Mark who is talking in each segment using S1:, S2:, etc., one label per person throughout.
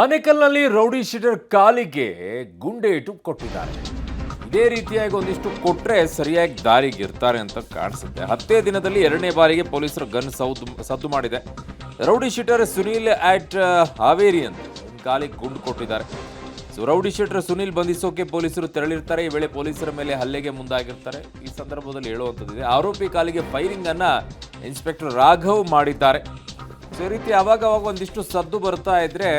S1: ಆನೇಕಲ್ನಲ್ಲಿ rowdy sheeter ಕಾಲಿಗೆ ಗುಂಡೇಟು ಕೊಟ್ಟಿದ್ದಾರೆ. ಇದೇ ರೀತಿಯಾಗಿ ಒಂದಿಷ್ಟು ಕೊಟ್ರೆ ಸರಿಯಾಗಿ ದಾರಿಗೆ ಇರ್ತಾರೆ ಅಂತ ಕಾಣಿಸುತ್ತೆ. 10 ದಿನದಲ್ಲಿ 2ನೇ ಬಾರಿಗೆ ಪೊಲೀಸರು ಗನ್ ಸದ್ದು ಮಾಡಿದೆ. ರೌಡಿ ಶೀಟರ್ ಸುನೀಲ್ ಆಟ್ ಹಾವೇರಿ ಅಂತ ಕಾಲಿಗೆ ಗುಂಡು ಕೊಟ್ಟಿದ್ದಾರೆ. ರೌಡಿ ಶೀಟರ್ ಸುನೀಲ್ ಬಂಧಿಸೋಕೆ ಪೊಲೀಸರು ತೆರಳಿರ್ತಾರೆ. ಈ ವೇಳೆ ಪೊಲೀಸರ ಮೇಲೆ ಹಲ್ಲೆಗೆ ಮುಂದಾಗಿರ್ತಾರೆ. ಈ ಸಂದರ್ಭದಲ್ಲಿ ಹೇಳುವಂಥದ್ದಿದೆ, ಆರೋಪಿ ಕಾಲಿಗೆ ಫೈರಿಂಗ್ ಅನ್ನ ಇನ್ಸ್ಪೆಕ್ಟರ್ ರಾಘವ್ ಮಾಡಿದ್ದಾರೆ. ಈ ರೀತಿ ಅವಾಗ ಒಂದಿಷ್ಟು ಸದ್ದು ಬರ್ತಾ ಇದ್ರೆ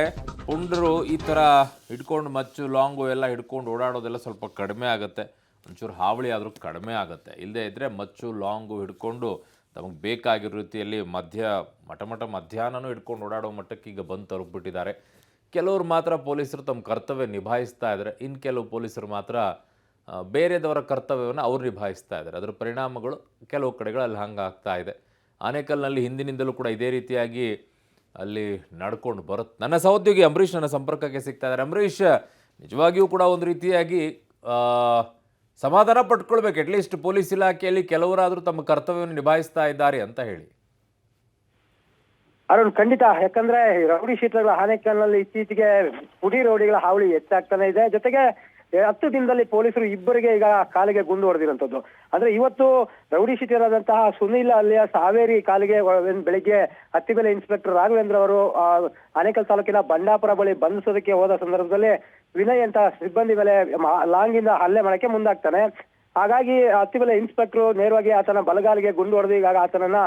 S1: ಪುಂಡರು ಈ ಥರ ಹಿಡ್ಕೊಂಡು ಮಚ್ಚು ಲಾಂಗು ಎಲ್ಲ ಹಿಡ್ಕೊಂಡು ಓಡಾಡೋದೆಲ್ಲ ಸ್ವಲ್ಪ ಕಡಿಮೆ ಆಗುತ್ತೆ. ಒಂಚೂರು ಹಾವಳಿ ಆದರೂ ಕಡಿಮೆ ಆಗುತ್ತೆ. ಇಲ್ಲದೇ ಇದ್ದರೆ ಮಚ್ಚು ಲಾಂಗು ಹಿಡ್ಕೊಂಡು ತಮಗೆ ಬೇಕಾಗಿರೋ ರೀತಿಯಲ್ಲಿ ಮಧ್ಯಾಹ್ನನೂ ಹಿಡ್ಕೊಂಡು ಓಡಾಡೋ ಮಟ್ಟಕ್ಕೆ ಈಗ ಬಂದು ತಲುಪಿಬಿಟ್ಟಿದ್ದಾರೆ. ಕೆಲವರು ಮಾತ್ರ ಪೊಲೀಸರು ತಮ್ಮ ಕರ್ತವ್ಯ ನಿಭಾಯಿಸ್ತಾ ಇದ್ದಾರೆ. ಇನ್ನು ಕೆಲವು ಪೊಲೀಸರು ಮಾತ್ರ ಬೇರೆದವರ ಕರ್ತವ್ಯವನ್ನು ಅವ್ರು ನಿಭಾಯಿಸ್ತಾ ಇದ್ದಾರೆ. ಅದರ ಪರಿಣಾಮಗಳು ಕೆಲವು ಕಡೆಗಳಲ್ಲಿ ಹಂಗೆ ಆಗ್ತಾ ಇದೆ. ಆನೇಕಲ್ನಲ್ಲಿ ಹಿಂದಿನಿಂದಲೂ ಕೂಡ ಇದೇ ರೀತಿಯಾಗಿ ಅಲ್ಲಿ ನಡ್ಕೊಂಡು ಬರುತ್ತೆ. ನನ್ನ ಸಹೋದ್ಯೋಗಿ ಅಂಬರೀಷ್ ನನ್ನ ಸಂಪರ್ಕಕ್ಕೆ ಸಿಗ್ತಾ ಇದ್ದಾರೆ. ಅಂಬರೀಷ್, ನಿಜವಾಗಿಯೂ ಕೂಡ ಒಂದು ರೀತಿಯಾಗಿ ಸಮಾಧಾನ ಪಟ್ಕೊಳ್ಬೇಕು. ಅಟ್ಲೀಸ್ಟ್ ಪೊಲೀಸ್ ಇಲಾಖೆಯಲ್ಲಿ ಕೆಲವರಾದರೂ ತಮ್ಮ ಕರ್ತವ್ಯವನ್ನು ನಿಭಾಯಿಸ್ತಾ ಇದ್ದಾರೆ ಅಂತ ಹೇಳಿ.
S2: ಅರುಣ್, ಖಂಡಿತ. ಯಾಕಂದ್ರೆ ರೌಡಿ ಶೀಟರ್ಗಳ ಆನೇಕಲ್ನಲ್ಲಿ ಇತ್ತೀಚೆಗೆ ಪುಡಿ ರೌಡಿಗಳ ಹಾವಳಿ ಹೆಚ್ಚಾಗ್ತಾನೆ ಇದೆ. ಜೊತೆಗೆ 10 ದಿನದಲ್ಲಿ ಪೊಲೀಸರು ಇಬ್ಬರಿಗೆ ಈಗ ಕಾಲಿಗೆ ಗುಂಡು ಹೊಡೆದಿರುವಂತದ್ದು. ಅಂದ್ರೆ ಇವತ್ತು ರೌಡಿ ಶೀಟರ್ ಆದಂತಹ ಸುನೀಲ್ ಅಲಿಯಾಸ್ ಹಾವೇರಿ ಕಾಲಿಗೆ ಬೆಳಿಗ್ಗೆ ಹತ್ತಿಬೆಲೆ ಇನ್ಸ್ಪೆಕ್ಟರ್ ರಾಘವೇಂದ್ರ ಅವರು ಆನೇಕಲ್ ತಾಲೂಕಿನ ಬಂಡಾಪುರ ಬಳಿ ಬಂಧಿಸೋದಕ್ಕೆ ಹೋದ ಸಂದರ್ಭದಲ್ಲಿ ವಿನಯ್ ಅಂತ ಸಿಬ್ಬಂದಿ ಮೇಲೆ ಲಾಂಗಿಂದ ಹಲ್ಲೆ ಮಾಡಕ್ಕೆ ಮುಂದಾಗ್ತಾನೆ. ಹಾಗಾಗಿ ಹತ್ತಿಬೆಲೆ ಇನ್ಸ್ಪೆಕ್ಟರ್ ನೇರವಾಗಿ ಆತನ ಬಲಗಾಲಿಗೆ ಗುಂಡು ಹೊಡೆದು ಈಗ ಆತನನ್ನ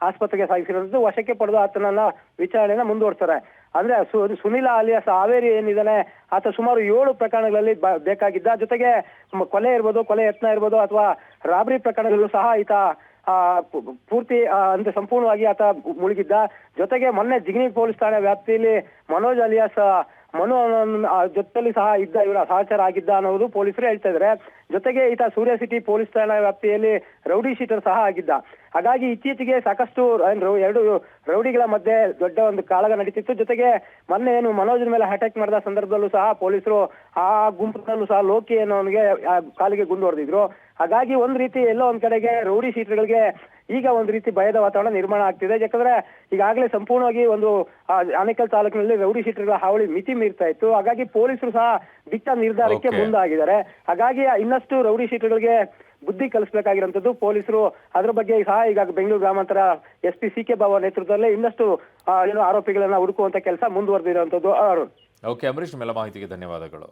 S2: ಆಸ್ಪತ್ರೆಗೆ ಸಾಗಿಸಿರೋದು. ವಶಕ್ಕೆ ಪಡೆದು ಆತನನ್ನ ವಿಚಾರಣೆಯನ್ನ ಮುಂದುವರ್ತಾರೆ. ಅಂದ್ರೆ ಸುನೀಲ ಅಲಿಯಾಸ್ ಹಾವೇರಿ ಏನಿದ್ದಾನೆ, ಆತ ಸುಮಾರು 7 ಪ್ರಕರಣಗಳಲ್ಲಿ ಬೇಕಾಗಿದ್ದ. ಜೊತೆಗೆ ಕೊಲೆ ಇರ್ಬೋದು, ಕೊಲೆ ಯತ್ನ ಇರ್ಬೋದು, ಅಥವಾ ರಾಬರಿ ಪ್ರಕರಣಗಳಲ್ಲೂ ಸಹ ಈತ ಪೂರ್ತಿ ಅಂದ್ರೆ ಸಂಪೂರ್ಣವಾಗಿ ಆತ ಮುಳುಗಿದ್ದ. ಜೊತೆಗೆ ಮೊನ್ನೆ ಜಿಗಣಿ ಪೊಲೀಸ್ ಠಾಣೆ ವ್ಯಾಪ್ತಿಯಲ್ಲಿ ಮನೋಜ್ ಅಲಿಯಾಸ್ ಮನು ಜೊತೆಲಿ ಸಹ ಇದ್ದ, ಇವರ ಸಹಚರ ಆಗಿದ್ದ ಅನ್ನೋದು ಪೊಲೀಸರು ಹೇಳ್ತಾ ಇದ್ದಾರೆ. ಜೊತೆಗೆ ಈತ ಸೂರ್ಯ ಸಿಟಿ ಪೊಲೀಸ್ ಠಾಣಾ ವ್ಯಾಪ್ತಿಯಲ್ಲಿ ರೌಡಿ ಶೀಟರ್ ಸಹ ಆಗಿದ್ದ. ಹಾಗಾಗಿ ಇತ್ತೀಚೆಗೆ ಸಾಕಷ್ಟು 2 ರೌಡಿಗಳ ಮಧ್ಯೆ ದೊಡ್ಡ ಒಂದು ಕಾಳಗ ನಡೀತಿತ್ತು. ಜೊತೆಗೆ ಮೊನ್ನೆ ಏನು ಮನೋಜ್ ಮೇಲೆ ಅಟ್ಯಾಕ್ ಮಾಡಿದ ಸಂದರ್ಭದಲ್ಲೂ ಸಹ ಪೊಲೀಸರು ಆ ಗುಂಪಿನಲ್ಲೂ ಸಹ ಲೋಕಿ ಅನ್ನೋನಿಗೆ ಕಾಲಿಗೆ ಗುಂಡು ಹೊಡೆದಿದ್ರು. ಹಾಗಾಗಿ ಒಂದ್ ರೀತಿ ಎಲ್ಲೋ ಒಂದ್ ಕಡೆಗೆ ರೌಡಿ ಶೀಟರ್ಗಳಿಗೆ ಈಗ ಒಂದ್ ರೀತಿ ಭಯದ ವಾತಾವರಣ ನಿರ್ಮಾಣ ಆಗ್ತಿದೆ. ಯಾಕಂದ್ರೆ ಈಗಾಗಲೇ ಸಂಪೂರ್ಣವಾಗಿ ಒಂದು ಆನೇಕಲ್ ತಾಲೂಕಿನಲ್ಲಿ ರೌಡಿ ಶೀಟರ್ಗಳ ಹಾವಳಿ ಮಿತಿ ಮೀರ್ತಾ ಇತ್ತು. ಹಾಗಾಗಿ ಪೊಲೀಸರು ಸಹ ದಿಟ್ಟ ನಿರ್ಧಾರಕ್ಕೆ ಮುಂದಾಗಿದ್ದಾರೆ. ಹಾಗಾಗಿ ಇನ್ನಷ್ಟು ರೌಡಿ ಶೀಟರ್ಗಳಿಗೆ ಬುದ್ಧಿ ಕಲಿಸಬೇಕಾಗಿರುವಂತದ್ದು ಪೊಲೀಸರು. ಅದ್ರ ಬಗ್ಗೆ ಸಹ ಈಗ ಬೆಂಗಳೂರು ಗ್ರಾಮಾಂತರ SP CK ಬಾಬು ನೇತೃತ್ವದಲ್ಲಿ ಇನ್ನಷ್ಟು ಆರೋಪಿಗಳನ್ನ ಹುಡುಕುವಂತ ಕೆಲಸ ಮುಂದುವರೆದಿರುವಂತದ್ದು.
S1: ಓಕೆ ಅಂಬರೀಷ್, ಮೇಲೆ ಮಾಹಿತಿಗೆ ಧನ್ಯವಾದಗಳು.